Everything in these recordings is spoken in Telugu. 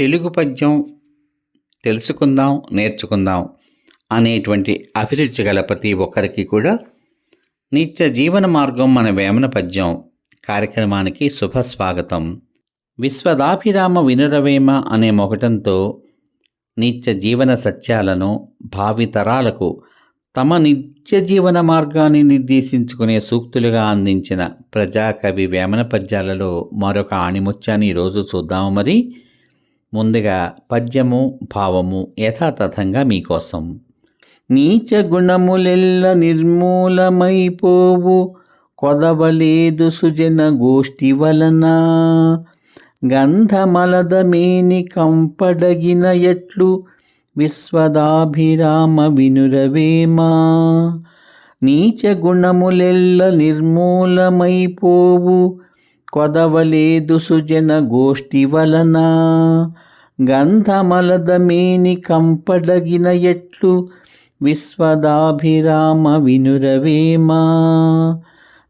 తెలుగు పద్యం తెలుసుకుందాం, నేర్చుకుందాం అనేటువంటి అభిరుచి గల ప్రతి ఒక్కరికి కూడా నిత్య జీవన మార్గం మన వేమన పద్యం కార్యక్రమానికి శుభస్వాగతం. విశ్వదాభిరామ వినురవేమ అనే మొగటంతో నిత్య జీవన సత్యాలను భావితరాలకు తమ నిత్య జీవన మార్గాన్ని నిర్దేశించుకునే సూక్తులుగా అందించిన ప్రజాకవి వేమన పద్యాలలో మరొక ఆణిముత్యాన్ని ఈరోజు చూద్దాము. మరి ముందుగా పద్యము భావము యథాతథంగా మీకోసం. నీచ గుణములెల్ల నిర్మూలమైపోవు, కొదవలేదు సుజన గోష్ఠి వలన. గంధమలదమేని కంపడగిన ఎట్లు, విశ్వదాభిరామ వినురవేమా. నీచ గుణములెల్ల నిర్మూలమైపోవు, కొదవలేదు సుజన గోష్ఠి వలన. గంధమలదమేని కంపడగిన ఎట్లు, విశ్వదాభిరామ వినురవేమా.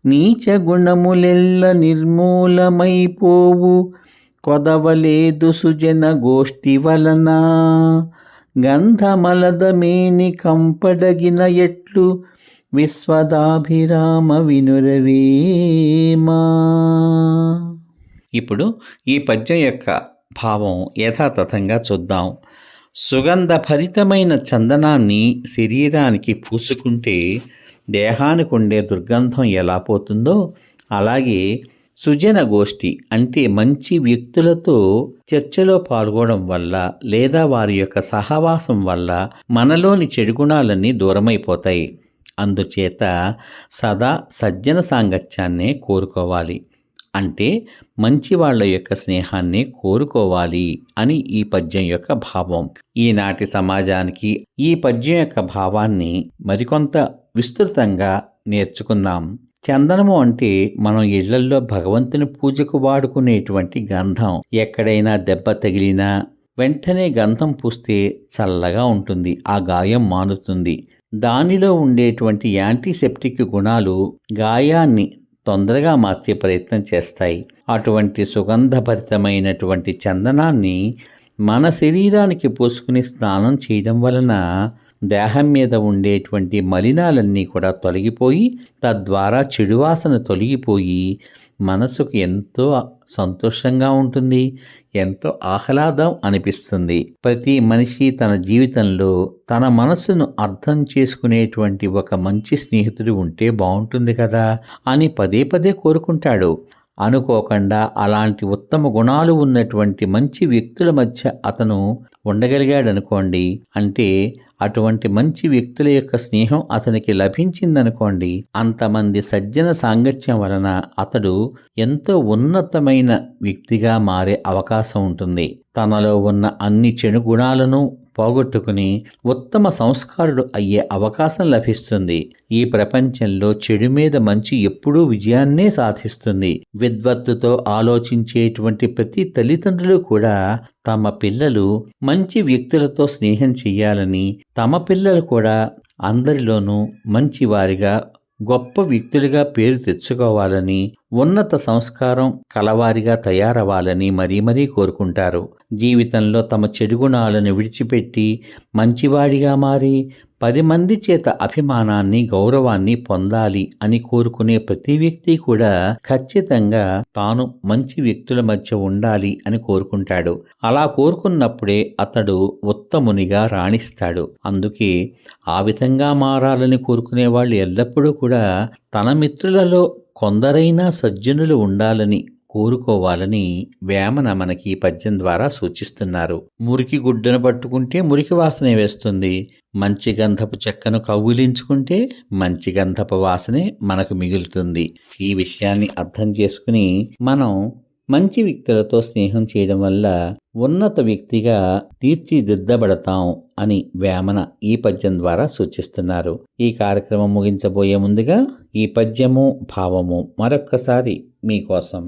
నీచ గుణములెల్ల నిర్మూలమైపోవు, కొదవలేదు సుజన గోష్ఠి వలన. గంధమలదమేని కంపడగిన ఎట్లు, విశ్వదాభిరామ వినురవేమా. ఇప్పుడు ఈ పద్యం యొక్క భావం యథాతథంగా చూద్దాం. సుగంధభరితమైన చందనాన్ని శరీరానికి పూసుకుంటే దేహానికి ఉండే దుర్గంధం ఎలా పోతుందో, అలాగే సుజన గోష్ఠి అంటే మంచి వ్యక్తులతో చర్చలో పాల్గొనడం వల్ల లేదా వారి యొక్క సహవాసం వల్ల మనలోని చెడు గుణాలన్నీ దూరమైపోతాయి. అందుచేత సదా సజ్జన సాంగత్యాన్నే కోరుకోవాలి, అంటే మంచి వాళ్ళ యొక్క స్నేహాన్ని కోరుకోవాలి అని ఈ పద్యం యొక్క భావం. ఈనాటి సమాజానికి ఈ పద్యం యొక్క భావాన్ని మరికొంత విస్తృతంగా నేర్చుకుందాం. చందనము అంటే మనం ఇళ్లల్లో భగవంతుని పూజకు వాడుకునేటువంటి గంధం. ఎక్కడైనా దెబ్బ తగిలినా వెంటనే గంధం పూస్తే చల్లగా ఉంటుంది, ఆ గాయం మానుతుంది. దానిలో ఉండేటువంటి యాంటీసెప్టిక్ గుణాలు గాయాన్ని తొందరగా మార్చే ప్రయత్నం చేస్తాయి. అటువంటి సుగంధభరితమైనటువంటి చందనాన్ని మన శరీరానికి పూసుకుని స్నానం చేయడం వలన దేహం మీద ఉండేటువంటి మలినాలన్నీ కూడా తొలగిపోయి, తద్వారా చెడువాసన తొలగిపోయి మనసుకు ఎంతో సంతోషంగా ఉంటుంది, ఎంతో ఆహ్లాదం అనిపిస్తుంది. ప్రతి మనిషి తన జీవితంలో తన మనసును అర్థం చేసుకునేటువంటి ఒక మంచి స్నేహితుడు ఉంటే బాగుంటుంది కదా అని పదే పదే కోరుకుంటాడు. అనుకోకుండా అలాంటి ఉత్తమ గుణాలు ఉన్నటువంటి మంచి వ్యక్తుల మధ్య అతను ఉండగలిగాడనుకోండి, అంటే అటువంటి మంచి వ్యక్తుల యొక్క స్నేహం అతనికి లభించిందనుకోండి, అంతమంది సజ్జన సాంగత్యం వలన అతడు ఎంతో ఉన్నతమైన వ్యక్తిగా మారే అవకాశం ఉంటుంది. తనలో ఉన్న అన్ని చెడు గుణాలను పోగొట్టుకుని ఉత్తమ సంస్కారుడు అయ్యే అవకాశం లభిస్తుంది. ఈ ప్రపంచంలో చెడు మీద మంచి ఎప్పుడూ విజయాన్నే సాధిస్తుంది. విద్వత్తుతో ఆలోచించేటువంటి ప్రతి తల్లిదండ్రులు కూడా తమ పిల్లలు మంచి వ్యక్తులతో స్నేహం చెయ్యాలని, తమ పిల్లలు కూడా అందరిలోనూ మంచివారిగా గొప్ప వ్యక్తులుగా పేరు తెచ్చుకోవాలని, ఉన్నత సంస్కారం కలవారిగా తయారవ్వాలని మరీ మరీ కోరుకుంటారు. జీవితంలో తమ చెడు గుణాలను విడిచిపెట్టి మంచివాడిగా మారి 10 మంది చేత అభిమానాన్ని, గౌరవాన్ని పొందాలి అని కోరుకునే ప్రతి వ్యక్తి కూడా ఖచ్చితంగా తాను మంచి వ్యక్తుల మధ్య ఉండాలి అని కోరుకుంటాడు. అలా కోరుకున్నప్పుడే అతడు ఉత్తమునిగా రాణిస్తాడు. అందుకే ఆ విధంగా మారాలని కోరుకునే వాళ్ళు ఎల్లప్పుడూ కూడా తన మిత్రులలో కొందరైనా సజ్జనులు ఉండాలని కోరుకోవాలని వేమన మనకి ఈ పద్యం ద్వారా సూచిస్తున్నారు. మురికి గుడ్డను పట్టుకుంటే మురికి వాసనే వేస్తుంది, మంచి గంధపు చెక్కను కౌగిలించుకుంటే మంచి గంధపు వాసనే మనకు మిగులుతుంది. ఈ విషయాన్ని అర్థం చేసుకుని మనం మంచి వ్యక్తులతో స్నేహం చేయడం వల్ల ఉన్నత వ్యక్తిగా తీర్చిదిద్దబడతాం అని వేమన ఈ పద్యం ద్వారా సూచిస్తున్నారు. ఈ కార్యక్రమం ముగించబోయే ముందుగా ఈ పద్యము భావము మరొక్కసారి మీకోసం.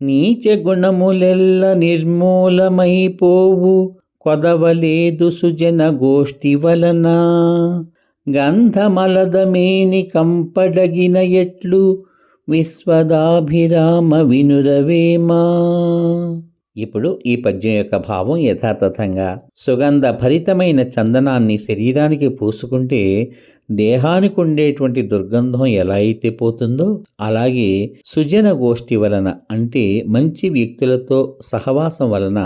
నీచ గుణములెల్ల నిర్మూలమైపోవు, కొదవలేదు సుజన గోష్ఠి వలన. గంధమలదమేని కంపడగిన ఎట్లు, విశ్వదాభిరామ వినురవేమా. ఇప్పుడు ఈ పద్యం యొక్క భావం యథాతథంగా సుగంధ భరితమైన చందనాన్ని శరీరానికి పూసుకుంటే దేహానికి ఉండేటువంటి దుర్గంధం ఎలా అయితే పోతుందో అలాగే సుజన గోష్ఠి వలన అంటే మంచి వ్యక్తులతో సహవాసం వలన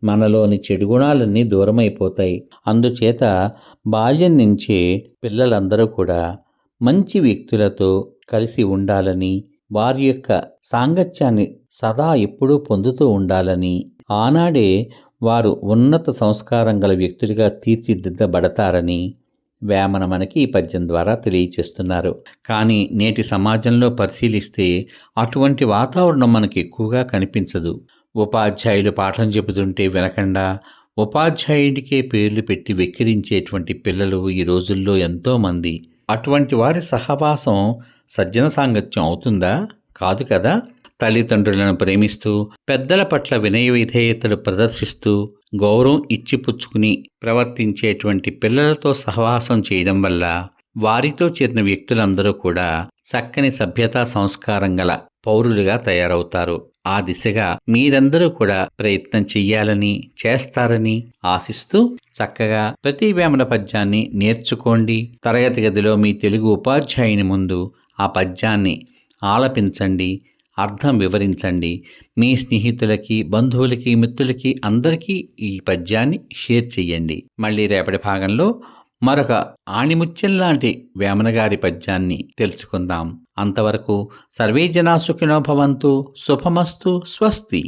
మనలోని చెడు గుణాలన్నీ దూరమైపోతాయి. అందుచేత బాల్యం నుంచే పిల్లలందరూ కూడా మంచి వ్యక్తులతో కలిసి ఉండాలని, వారి యొక్క సాంగత్యాన్ని సదా ఎప్పుడూ పొందుతూ ఉండాలని, ఆనాడే వారు ఉన్నత సంస్కారం గల వ్యక్తులుగా తీర్చిదిద్దబడతారని వేమన మనకి ఈ పద్యం ద్వారా తెలియచేస్తున్నారు. కానీ నేటి సమాజంలో పరిశీలిస్తే అటువంటి వాతావరణం మనకి ఎక్కువగా కనిపించదు. ఉపాధ్యాయులు పాఠం చెబుతుంటే వినకుండా ఉపాధ్యాయుడికే పేర్లు పెట్టి వెక్కిరించేటువంటి పిల్లలు ఈ రోజుల్లో ఎంతోమంది. అటువంటి వారి సహవాసం సజ్జన సాంగత్యం అవుతుందా? కాదు కదా. తల్లిదండ్రులను ప్రేమిస్తూ పెద్దల పట్ల వినయ విధేయతలు ప్రదర్శిస్తూ గౌరవం ఇచ్చిపుచ్చుకుని ప్రవర్తించేటువంటి పిల్లలతో సహవాసం చేయడం వల్ల వారితో చేరిన వ్యక్తులందరూ కూడా చక్కని సభ్యతా సంస్కారం గల పౌరులుగా తయారవుతారు. ఆ దిశగా మీరందరూ కూడా ప్రయత్నం చెయ్యాలని, చేస్తారని ఆశిస్తూ చక్కగా ప్రతి వేమన పద్యాన్ని నేర్చుకోండి. తరగతి గదిలో మీ తెలుగు ఉపాధ్యాయుని ముందు ఆ పద్యాన్ని ఆలపించండి, అర్థం వివరించండి. మీ స్నేహితులకి, బంధువులకి, మిత్రులకి అందరికీ ఈ పద్యాన్ని షేర్ చెయ్యండి. మళ్ళీ రేపటి భాగంలో మరొక ఆణిముత్యం లాంటి వేమన గారి పద్యాన్ని తెలుసుకుందాం. అంతవరకు సర్వే జనా సుఖినో భవంతు. శుభమస్తు. స్వస్తి.